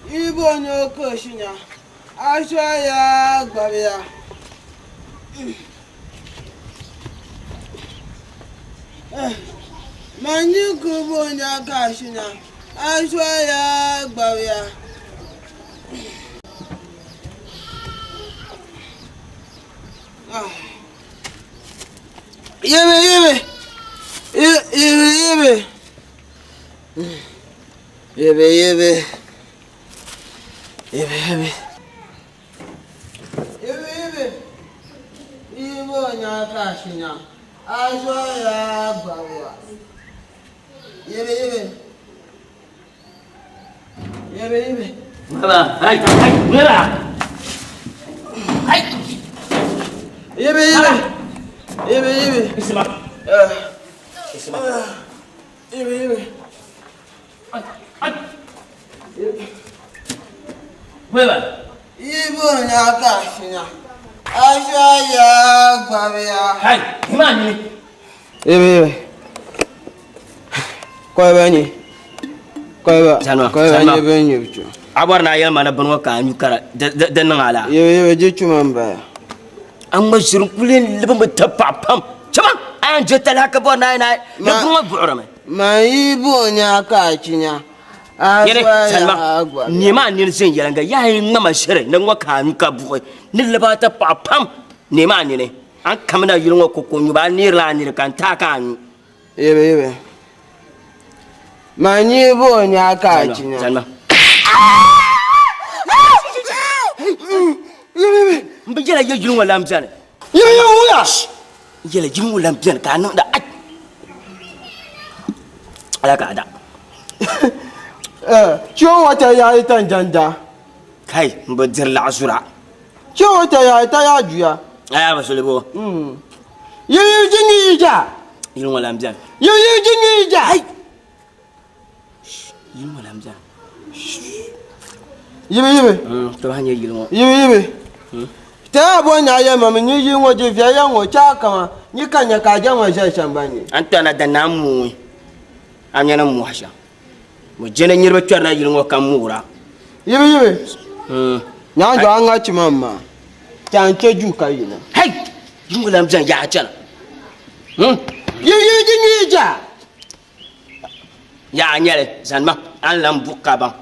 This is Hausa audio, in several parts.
Ibonyo Koshinya, Ashaya Gbabia. Manyu Bonya Kashina, Ashaya Gbabia. Yebe. Ibonya Kashina, Ashaya Gbabia. Yebe. Mama, hai. Yebe. Isma. Yebe. Wela. Ibonya Kashina, Ashaya Gbabia. Hai, imani. Yebe. Koybani. Salma. Benyu. Abar na yel mana banwa ka nyukara da nan ala. Yebe jichumamba. Amma shirkulin liban mutafafam. Chama an jeta la ka bona na da banwa buurame. Ma Ibonya Kashinya. Yere Salma. Ni ma ni sen yelanga yayi ngama shere nan wa ka nyuka buwe. Ni libata papam ni ma ni ne. An kamana yulungo kokonyu ba ni la ni kan ta kan. Yebe. Ma Ibonya Kashinya. Salma. Mbijela ye yulungo lamjane. Yebe wuya. Yele yulungo lamjane ka nan da ala ka da. Ciwon wata ya yi tanjanja. Kai mbadir la asura. Ciwon wata ya yi ta ya juya. Aya ba solebo. Yi jini ija. Yulungo lamjane. Yi jini ija. Yulungo lamjane. Yebe. To hanye yulungo. Yebe. Ta Bonya ya mama ni yi ngoje vya ya ngo chaka ni kanya ka jama sha shambani. Antana da namu. Anyana mu hasha. mo jene nyirba twarna yilngo kam mura yibe nya jo anga chimama chan cheju kayina hey yingulam jan ya chala yi ja ya nyale zanma an lam bukaba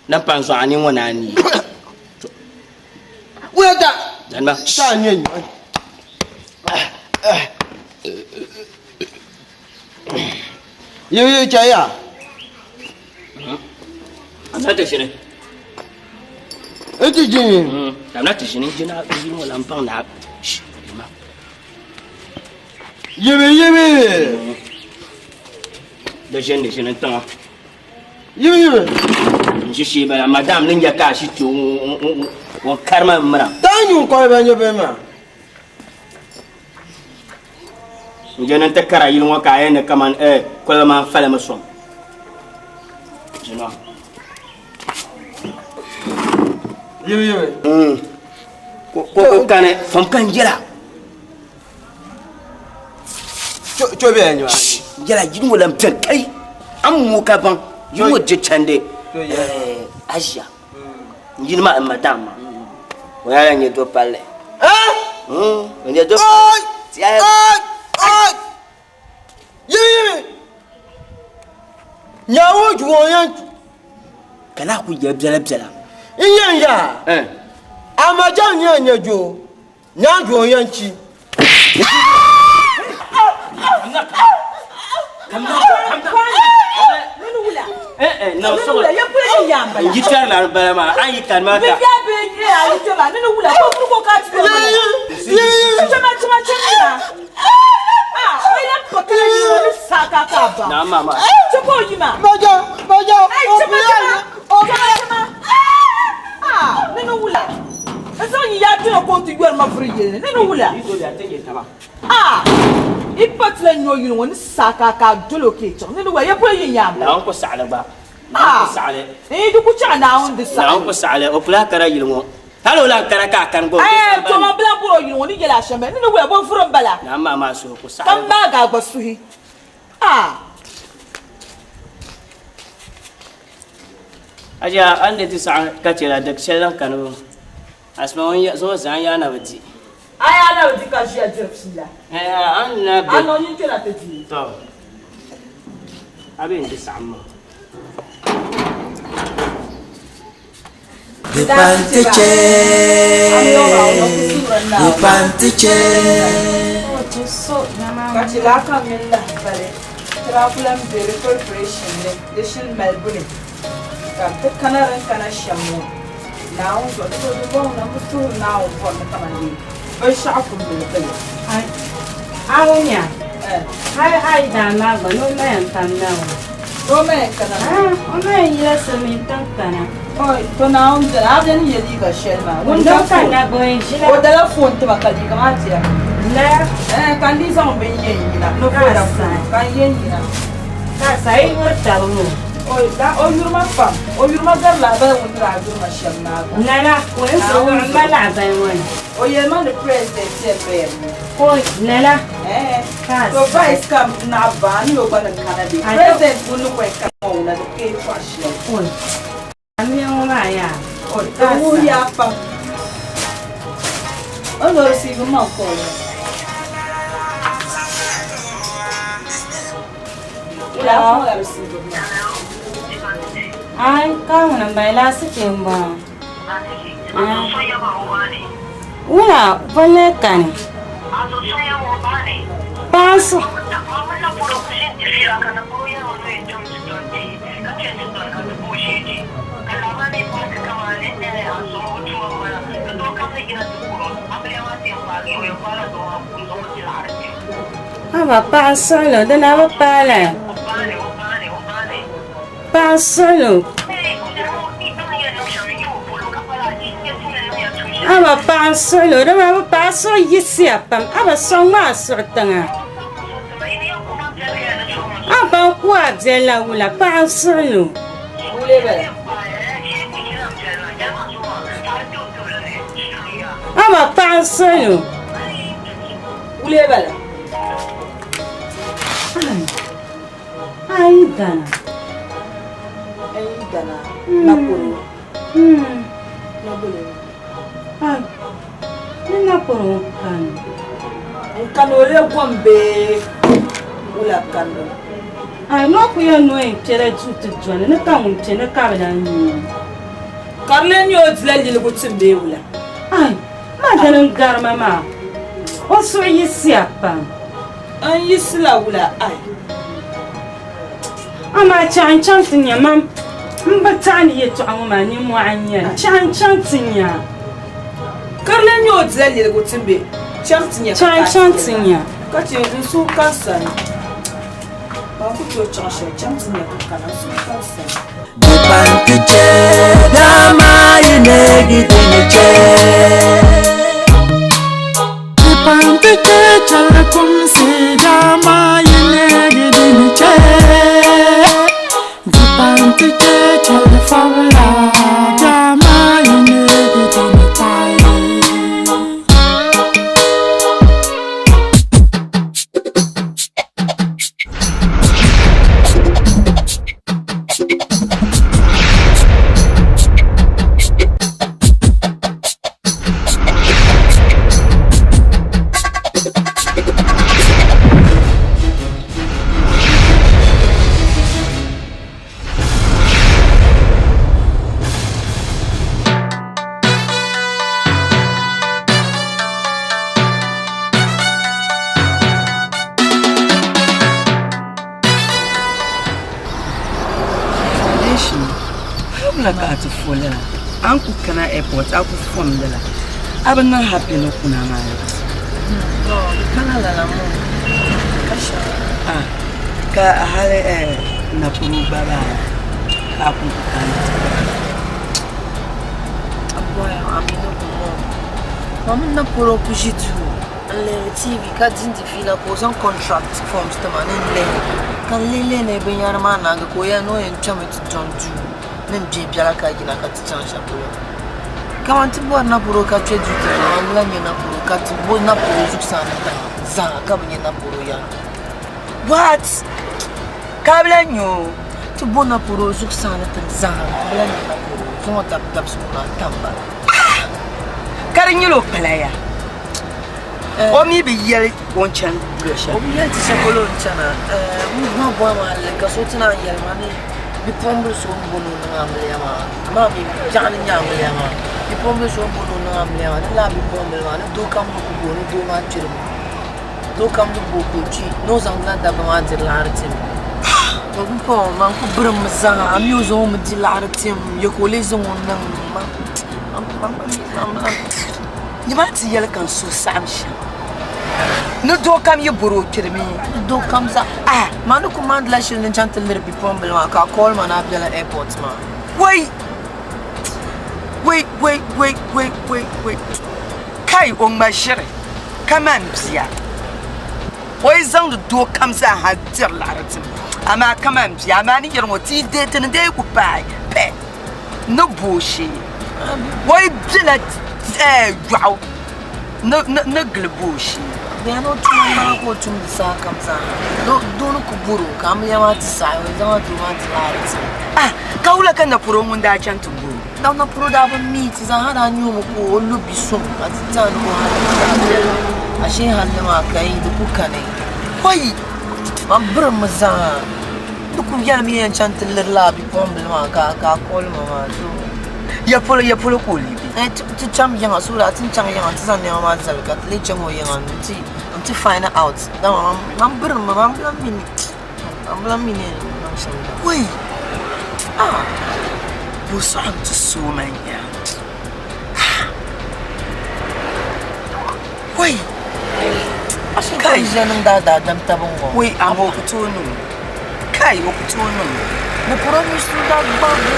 nan pan so ani wona ni weta zanma sa nyenyi yi ja ya anata shine eti jini anata shine jina yingo lam pan na yibe de shine tan yibe Shishi ba madam ninja ka shi tu won karma mra tanyu ko ba nyobe ma njena ta kara yilin wa ka yana kaman ko ma fala maso jina yibe ko kane fam kan jela cho be anyo jela jidin wala mtan kai am mu ka ban yo je chande Asia njini ma madam wala nye do pale nye do yibe nyawo juwo yan kala ku je bzala inyanya amaja nyanya jo nyanjo yanchi no so ya pule yamba yitar la bala ma an yi kan mata ya be ya yi jama nínú wula ko ka ti jama chena o ile pokka ni woni saka ka ba na mama choko yima baja jama nínú wula eso yi ya ti ko ti gwer ma furi ye nínú wula ido ya te ye taba ipatla nyo yin woni saka ka dolo ke cho nínú wa ya pule yamba na ko sala ba na ko sala du ku cha na on de sa na ko sala o pla kara yilmo halo la kara ka kan go to ma bla buro yin woni gela shame nínú wa bo furo bala na mama so ko sala kan ba ga gbasuhi aja ande ti sa ka tira da shelan kanu asma won ya so zan ya na bati aya na odi ka shi ajefsila an na be ano yin tela te ji to abin ti samma Dipantiche, Kachila kamilla bale travelam very preparation ne deshin Melbourne kam te kanaran kana shamu now so do go na mutu now for the kamandi bai shafu mu bale ai awunya ai da na ba no na yantan na do me kana ona yira samin tan kana oi to now da aden yedi ga shelma wanda kana boyin shila o da la phone to bakali kamati ya la kan di zan ben yin na no ko da kan yin na ka sai wurta mu oi da o yurma pam o yurma gar la ba won ra yurma shelma nana ko so ma la ba won o yelma the president ya be ko nana so vice kam na ba ni o ba na kana be president bunu ko ka mo na do ke fashi ko ami ona ya o da wo ya pam o no si go ma ko ai kamu nan bai la suke ba wala bane kan paso aba paso lo de na ba pala paso aba paso lo de ma ba paso yisi apam aba songma sortanga aba kwa bzela wula paso lo aba paso lo ule bala ai dana dana na puru na bulu Ai, nina puru kan ole gombe ula kando ai no ku ya no en tere tutu jone ne kan un tene ka ba ni karlen yo tlali lu tsimbe ula ai ma dalan garma ma o so yi siapa an yisla ula ai ama chan chan tinya mam mbatani yetu amama ni mu anya chan chan tinya karlen yo tlali lu tsimbe chan tinya kati nsu kansan ba ku to chashe chan tinya kana su kansan Dipantuje dama inegi diniche Dipantuje chala kumsi dama inegi diniche Dipantuje chala fawla dama inegi diniche Aka to fola anku kana airport aku form dala abana happy no kuna ma no kana la mo kasha ka hale na puru baba aku kana aboya amino ko mama na puru kujitu le TV ka dinti fila ko son contract forms to manele kan lele ne benyar mana ga ko ya no en chamet jonju nem biara ka gina ka tsansha puro kamanti bo na puro ka cheju ta amla ni na puro ka ti bo na puro zuksana ta za ka bnya na puro ya what kabla nyo ti bo na puro zuksana ta za kabla ni na puro so ta tap suna tamba karinyo playa o mi bi yel wonchen o mi yel ti se kolo nchana mo bo ma le ka so tina yel mani bi pombe so mbolo ngamle ma mami jani nyamle ma bi pombe so mbolo ngamle ma la bi pombe ma do kam ko bo do ma chiro do kam do bo ko chi no zang na da ba ma dir la artim ko ko man ko brum za ami o zo mu di la artim ye ko le zo nan ma ni ma ti yel kan so samsha no do kam ye boro kirmi do kam za manu command la shil nan chantel der bi pombe ma ka call man abdala airport ma wait kai on ma shire kaman biya wai zan do kam za hadir laratin amma kaman biya ma ni yarmo ti de tin de ku pai pe no boshi wai bila wow no gleboshi they are not too go to sa kam za do no ku buru kam ya ma ti sa wai zan do ma ti laratin kaula kan na puro mun da can tubu na puro da ba mi ti za hada nyu mu ko lubi so atitan ko ha ashe halle ma kai du kukane wai mabr maza du ku ya mi en chantel la bi pombe ma ka call mama so ya polo ko libi ti cham yang asula tin chang yang ti san ne ma zal ka le chamo yang ti find out da mabr mini wai بوس عبد السومية وي كاي جنن دا دم تبونغو وي أبو كتونو كاي وكتونو نبرومي سوداك بابو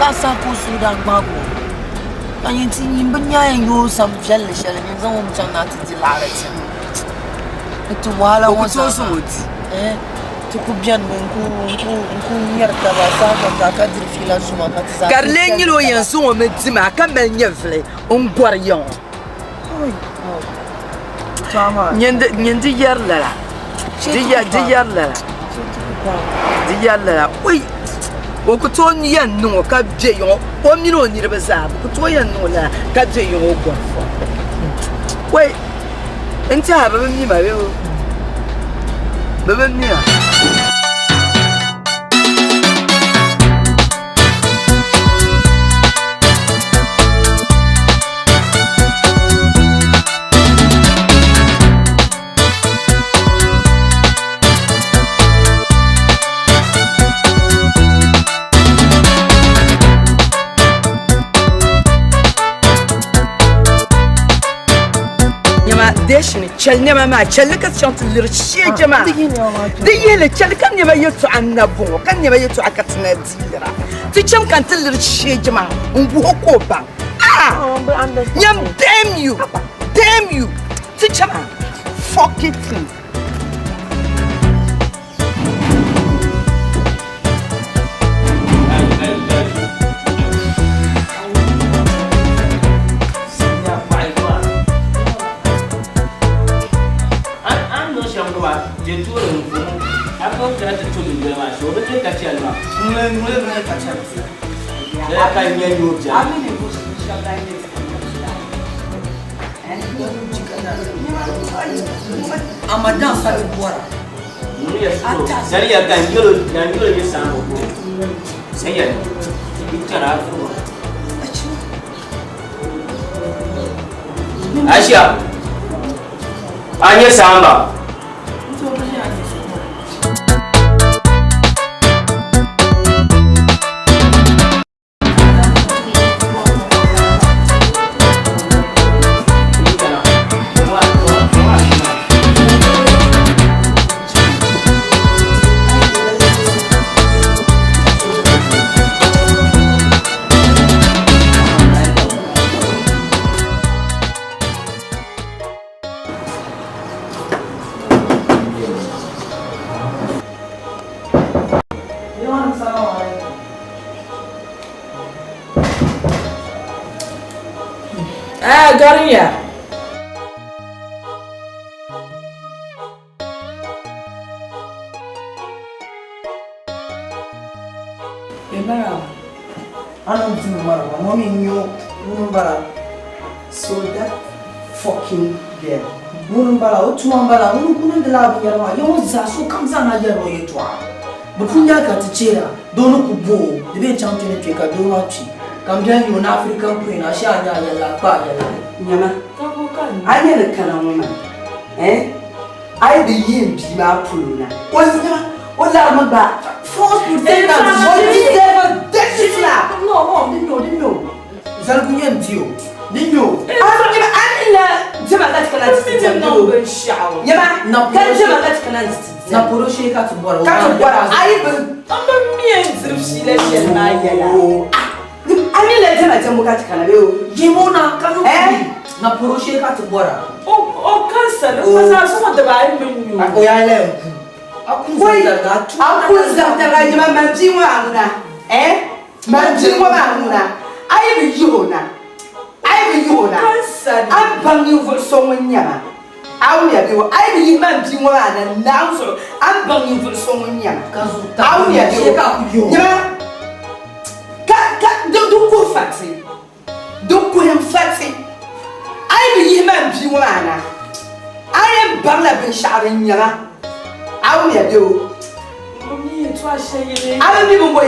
كاسا كو سوداك بابو كان ينتي يمبنيا يو سام جل شل ينزو مجانا تدي لارتي انتو والا وانسا تكوبيان نكون يرتا باسا كاكا دري فيلا زوما كاتزا كارلين يلو ينسو مدزما كامل نيفلي ونغوريون تمام نيندي يرلا دي يرلا وي o ku to ni yan no ka je yo o mi no ni re baza ku to yan no la ka je yo o go fo wait enti ha baba mi ba yo baba mi a ديشني تشلني ما تشلك شنط الرشيه جماعه ديله تشلك ني ما يتو عنبو كان ما يتو عكتنا ديرا تشم كانت الرشيه جماعه نبو كوبا يم damn you تشم fuck it Amadan satu buara. Jadi akan yolo ye sama. Saya bicara aku. Asia. Anya sama. Garia. So that fucking girl. Murumbara, Utuambara, Munu de la Yama, Yoza, so comes on a yellow yetwa. Bukunya Katichera, Dono Kubo, the big champion trick, I do not cheat. Come down you an African queen, I shall yell Yama. I never can a woman. I be him, Pima Puna. What's that my back? Force would say that. No. Zalguyan Dio. Did you? I'm banging for someone. I will man be one and now so I'm banging for someone. Don't go fatty. Don't go him fatty. I will man be one. I am Bangla shouting Yama. I will do. I don't even go to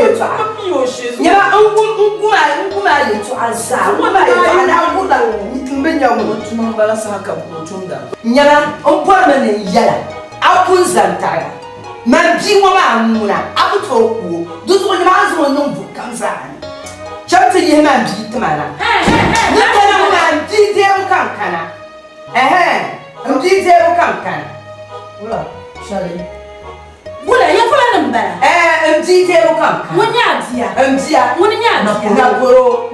Wala ya fula nambara. MTT come. Munya Napolo.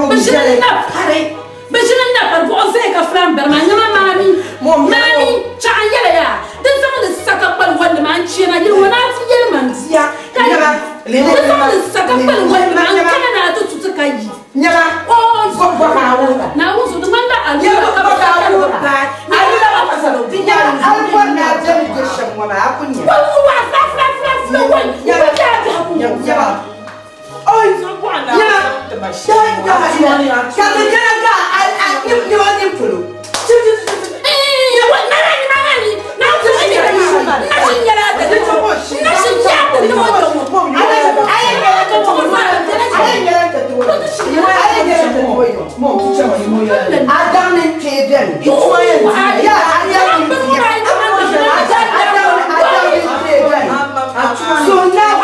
Bashir na pare. Bashir na pare ko ose ka flam berma nyama mami chanya ya. Den sama de saka bal wanda man chena yir wana ti yir man ziya. Den sama de saka bal wanda man kana na to tutu kai. Nyama na uzo de manda ali ka ba Adam and Kaden. So now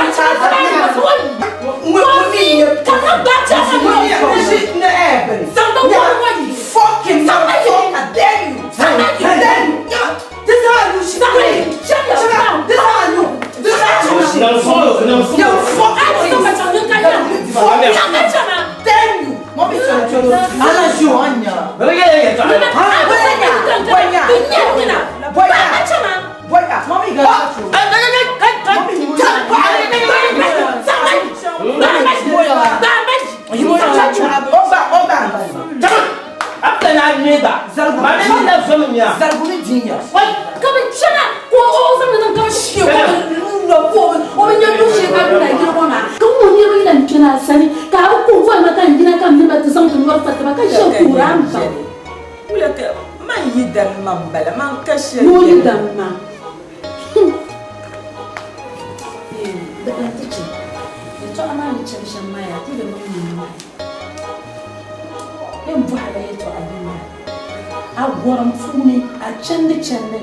Agora fune a chande chande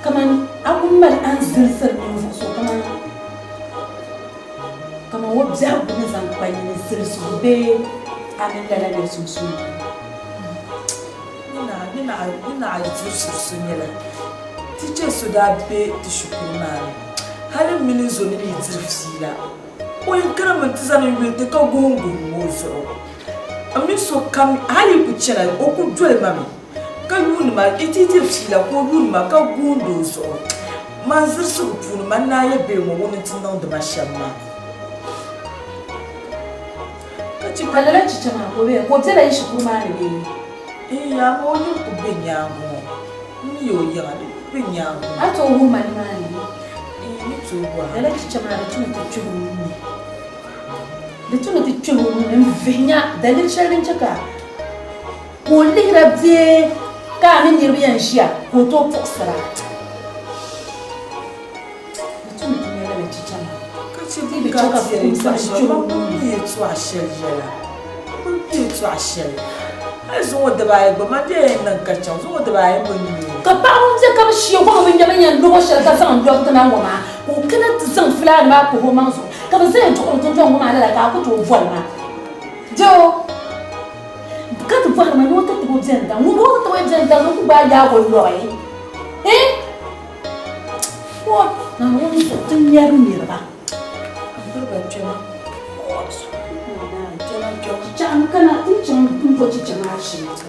kaman akummal an zirsir ne so kaman wabza bu zan kwani zirsu be amin dala ne su ina zirsu nyela tice su da be ti shukuna halin mini zo ni zirfsila o yin karaman tizanin be te ka gongo mozo ami so kam hali ku chela o ku dole mami ka yuni ma ititir fila ko yuni ma ka gundo so manzir su punu manna ya be mo woni tindan da mashamma ka ci kalala ci tama ko be ko tela shi kuma ne ya mo ni ku be nyaamo ni yo ya be nyaamo ato hu mani ni to wa kalala ci tama da tun ta ci ni da tuna ta ce mun vinya da lisharin cika ko lirabje ka min yirbiyan shiya ko to foksara da tuna ta ne da cikin ka ce bi ka ka fi sa shi ba ni to a shejela ko ni to a shel ai zo da bai ba ma de nan ka can zo da bai mun ni ka ba mun je ka shi ko mun yaban yan lobo shel ka san do ta nan goma ko kana ta san fulani ma ko man so ka ba zai to to goma da ka ku to vol ma jo ka to vol ma no ta to jenda mu no ta to jenda no ku ba ya ko loi ko na woni so tin yaru ni ba ko ba chema ko so na chema jo chan kana tin chan kun ko ci chama shi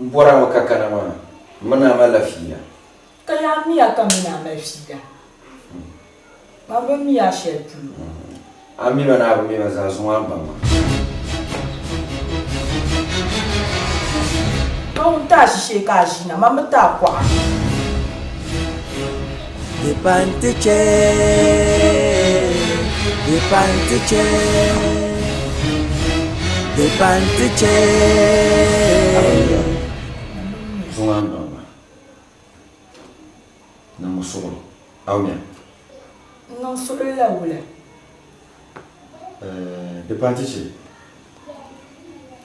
Mbora wakakana mana malafia. Kaya mia kamina malafia. Mama mia shetu. Amina na abimi bazazwa bama. Kaunta shika jina mama takwa. Depantiche. Zungamba. Na musoro. Awnya. Non solo la wula. Depantiche.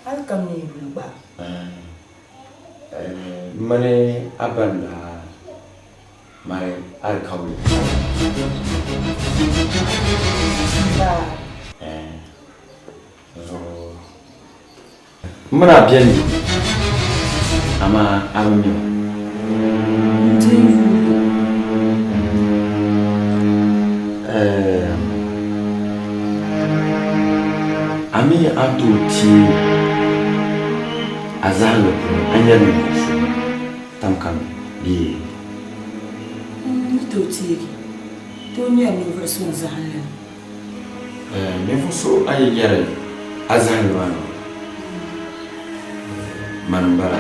Alkamni bulba. Mane abanda mai alkawi. Ba. Mana bieni. Ama amyo. Ami atuti azalo anyami tamkam bi Tuti. Tonya ni version zahala. Nefuso ayegere azalo ano. Manambara.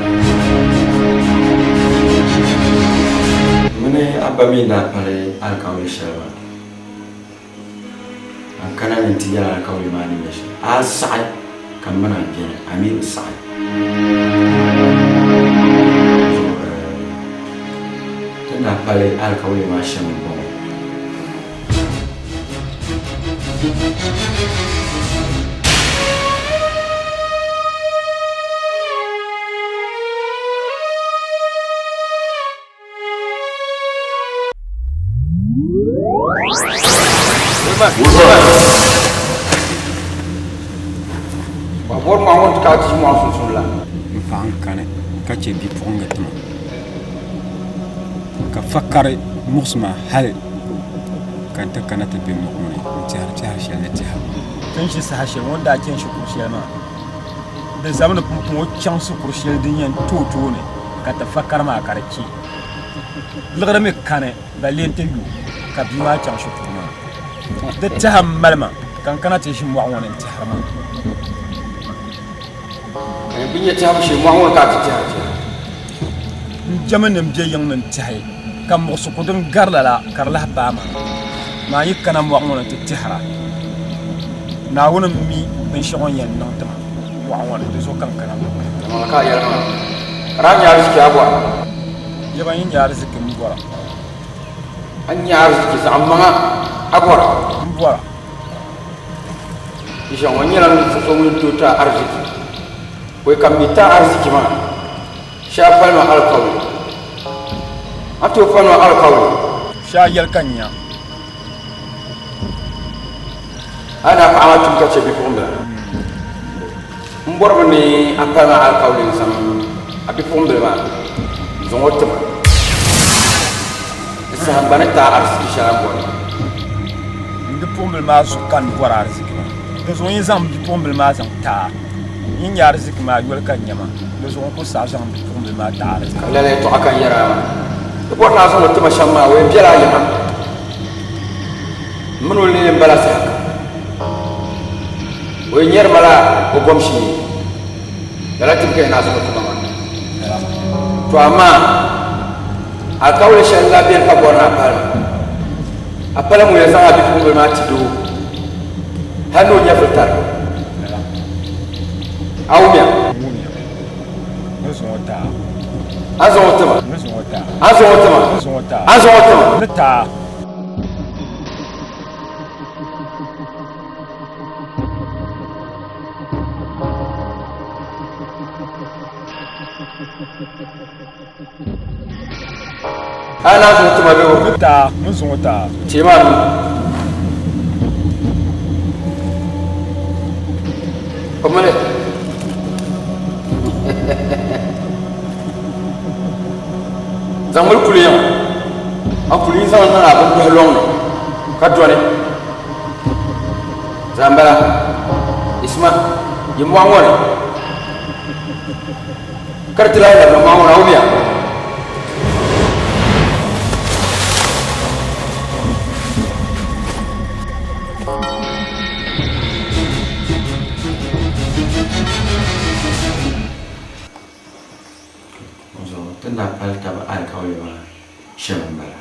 Mene abami na pare alkawi shalwa. Akana ntiya alkawi mani mesh. Asai kan mana bien ami sai. Tena pare alkawi ma shambo. Wabor Mahmoud ka ci mo sun la fan kane ka ce bi ponga tuma ka fakkare musma hal kan ta kana ta bi mu ne jihar shi ne jihar tun shi sa shi wanda ake shi kurshi ma da zamanin kuma wancan su kurshi din yan toto ne ka ta fakkar ma karki lagara me kane da lente yu ka bi ma can shi tuma da ta malma kan kana ce shi mu wannan jihar ma binya ta mu shi mu hawo ka ta ta jamanin biye yang nan tai kam mo su kudun garlala karla ba ma yi kana mu wannan tihara na wani mi bin shagon yan nan ta wa wannan da so kan kana ma ka yar ma ran ya rizki abwa ya ban yin ya rizki mu gora an ya rizki sa amma agwara mbora isha wani ran so mun tota arziki wai kam mita arziki ma sha falma alqawi ato falma alqawi sha yalkanya ana fa'amatun kace bi fumba mbor ni apama alqawi sam abi fumba ma zongotum sa banata arziki sha bon ndi fumba ma su kan gora arziki da zo yin zam di fumba ma zam ta in ya arziki ma yol kan nyama do so ko sa jang bi ko ma ta arziki la la to akan yara ko na so to ma shamma we biara yama mun woni mbala sa we nyer mala ko bomshi dala tim ke na so to ma to ama akawle shalla bi ka bona pala apala mu ya sa bi ko ma ti do hanu nya fitar awuya nusota azotama nusota azotama nusota azotama nta ana azotama be o nta nusota chema komale zamul kuliya akuli zan na abu ko long ka dole zambara isma yimwa ngone kartila la ma ngona ubiya Tenang, kalau tak ada kau yang mana, siapa yang mana?